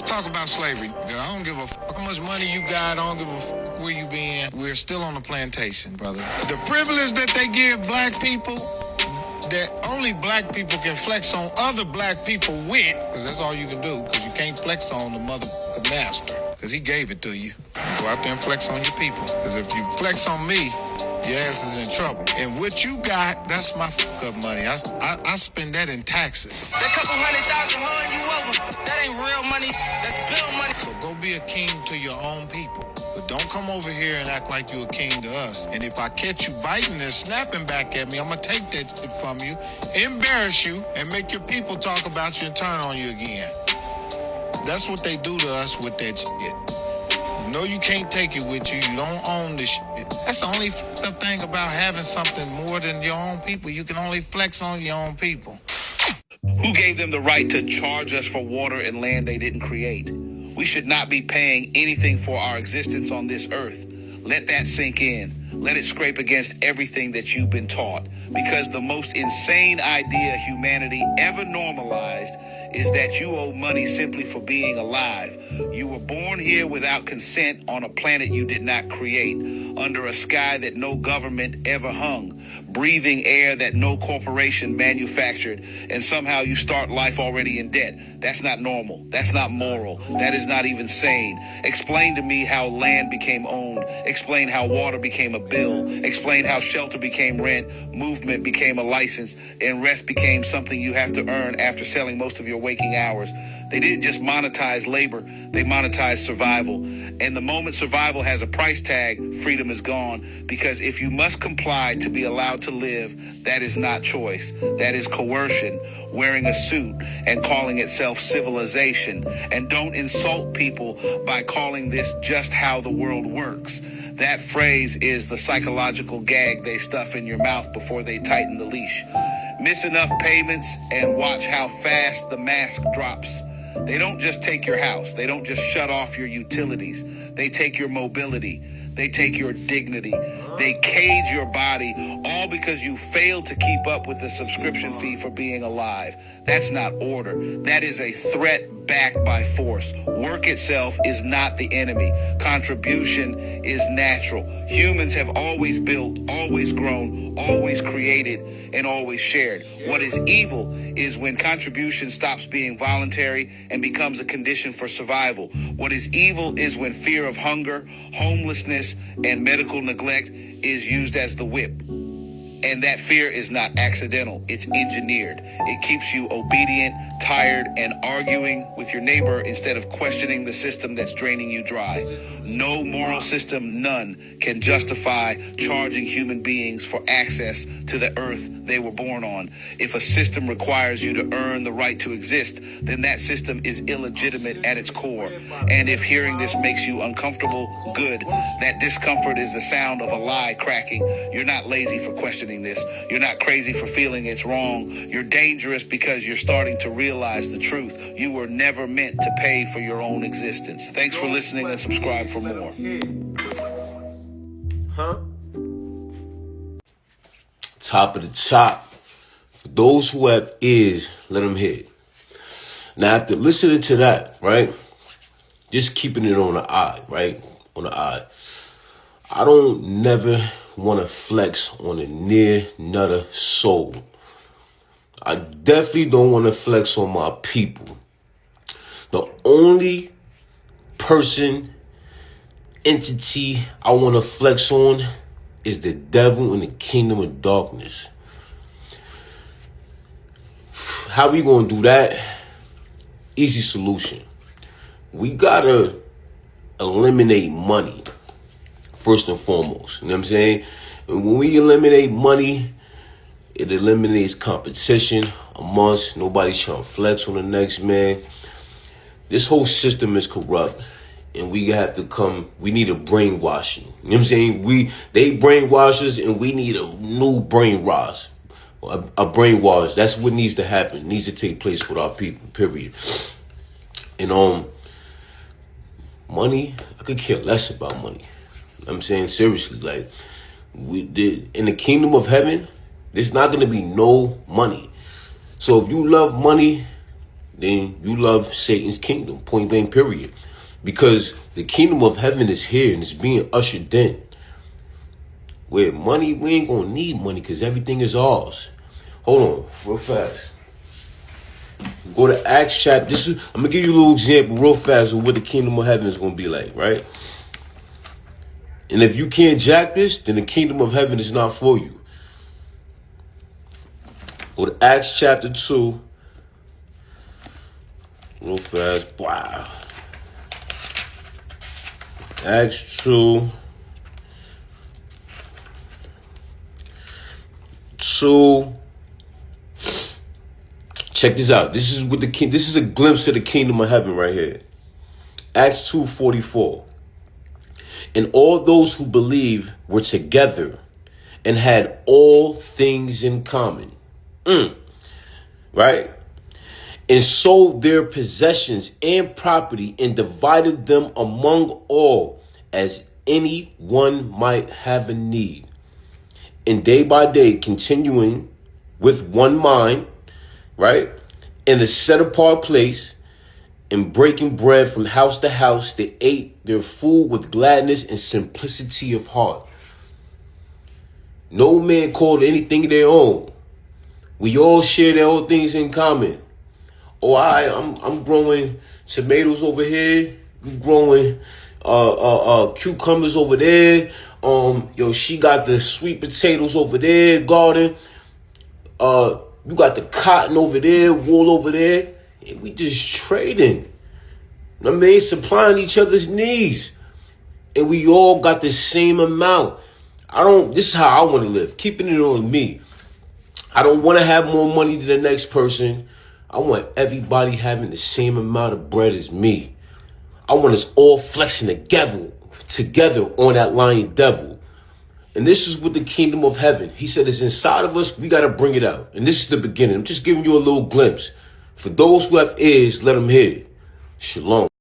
talk about slavery. I don't give a fuck how much money you got. I don't give a fuck where you been. We're still on the plantation, brother. The privilege that they give black people, that only black people can flex on other black people with, because that's all you can do, because you can't flex on the motherfucking master, because he gave it to you. Go out there and flex on your people, because if you flex on me, your ass is in trouble. And what you got, that's my fuck-up money. I spend that in taxes. That couple $100,000 holding you over, that ain't real money, that's bill money. So go be a king to your own people. But don't come over here and act like you a king to us. And if I catch you biting and snapping back at me, I'm going to take that shit from you, embarrass you, and make your people talk about you and turn on you again. That's what they do to us with that shit. You know you can't take it with you. You don't own this shit. That's the only fucked up thing about having something more than your own people. You can only flex on your own people. Who gave them the right to charge us for water and land they didn't create? We should not be paying anything for our existence on this earth. Let that sink in. Let it scrape against everything that you've been taught. Because the most insane idea humanity ever normalized is that you owe money simply for being alive. You were born here without consent on a planet you did not create, under a sky that no government ever hung, breathing air that no corporation manufactured, and somehow you start life already in debt. That's not normal. That's not moral. That is not even sane. Explain to me how land became owned. Explain how water became a bill. Explain how shelter became rent, movement became a license, and rest became something you have to earn after selling most of your waking hours. They didn't just monetize labor, they monetized survival. And the moment survival has a price tag, freedom is gone. Because if you must comply to be allowed to live, that is not choice. That is coercion, wearing a suit and calling itself civilization. And don't insult people by calling this just how the world works. That phrase is the psychological gag they stuff in your mouth before they tighten the leash. Miss enough payments and watch how fast the mask drops. They don't just take your house. They don't just shut off your utilities. They take your mobility. They take your dignity. They cage your body, all because you failed to keep up with the subscription fee for being alive. That's not order. That is a threat backed by force. Work itself is not the enemy. Contribution is natural. Humans have always built, always grown, always created, and always shared. What is evil is when contribution stops being voluntary and becomes a condition for survival. What is evil is when fear of hunger, homelessness, and medical neglect is used as the whip. And that fear is not accidental. It's engineered. It keeps you obedient, tired, and arguing with your neighbor instead of questioning the system that's draining you dry. No moral system, none, can justify charging human beings for access to the earth they were born on. If a system requires you to earn the right to exist, then that system is illegitimate at its core. And if hearing this makes you uncomfortable, good. That discomfort is the sound of a lie cracking. You're not lazy for questioning this. You're not crazy for feeling it's wrong. You're dangerous because you're starting to realize the truth. You were never meant to pay for your own existence. Thanks for listening and subscribe for more. Top of the top. For those who have ears, let them hear. Now, after listening to that, right, just keeping it on the eye, right, on the eye. I don't never want to flex on a near nutter soul. I definitely don't want to flex on my people. The only person, entity I want to flex on is the devil in the kingdom of darkness. How we going to do that? Easy solution. We got to eliminate money. First and foremost, you know what I'm saying? And when we eliminate money, it eliminates competition amongst nobody's trying to flex on the next man. This whole system is corrupt, and we need a brainwashing. You know what I'm saying? They brainwash us, and we need a new brainwash. A brainwash. That's what needs to happen. It needs to take place with our people, period. And money, I could care less about money. I'm saying seriously, like in the kingdom of heaven, there's not going to be no money. So if you love money, then you love Satan's kingdom, point blank period. Because the kingdom of heaven is here and it's being ushered in. Where money, we ain't gonna need money because everything is ours. Hold on, real fast. Go to Acts chapter. I'm gonna give you a little example real fast of what the kingdom of heaven is gonna be like, right? And if you can't jack this, then the kingdom of heaven is not for you. Go to Acts chapter 2. Real fast. Wow. Acts 2. Check this out. This is a glimpse of the kingdom of heaven right here. Acts 2:44. And all those who believed were together and had all things in common. Right? And sold their possessions and property and divided them among all as any one might have a need. And day by day, continuing with one mind, right? In a set apart place, and breaking bread from house to house, they ate their food with gladness and simplicity of heart. No man called anything their own. We all share their own things in common. Oh, I'm growing tomatoes over here. I'm growing cucumbers over there. She got the sweet potatoes over there, garden. You got the cotton over there, wool over there. And we just trading. I mean, supplying each other's needs. And we all got the same amount. This is how I want to live. Keeping it on me. I don't want to have more money than the next person. I want everybody having the same amount of bread as me. I want us all flexing together on that lion devil. And this is what the kingdom of heaven. He said it's inside of us. We got to bring it out. And this is the beginning. I'm just giving you a little glimpse. For those who have ears, let them hear. Shalom.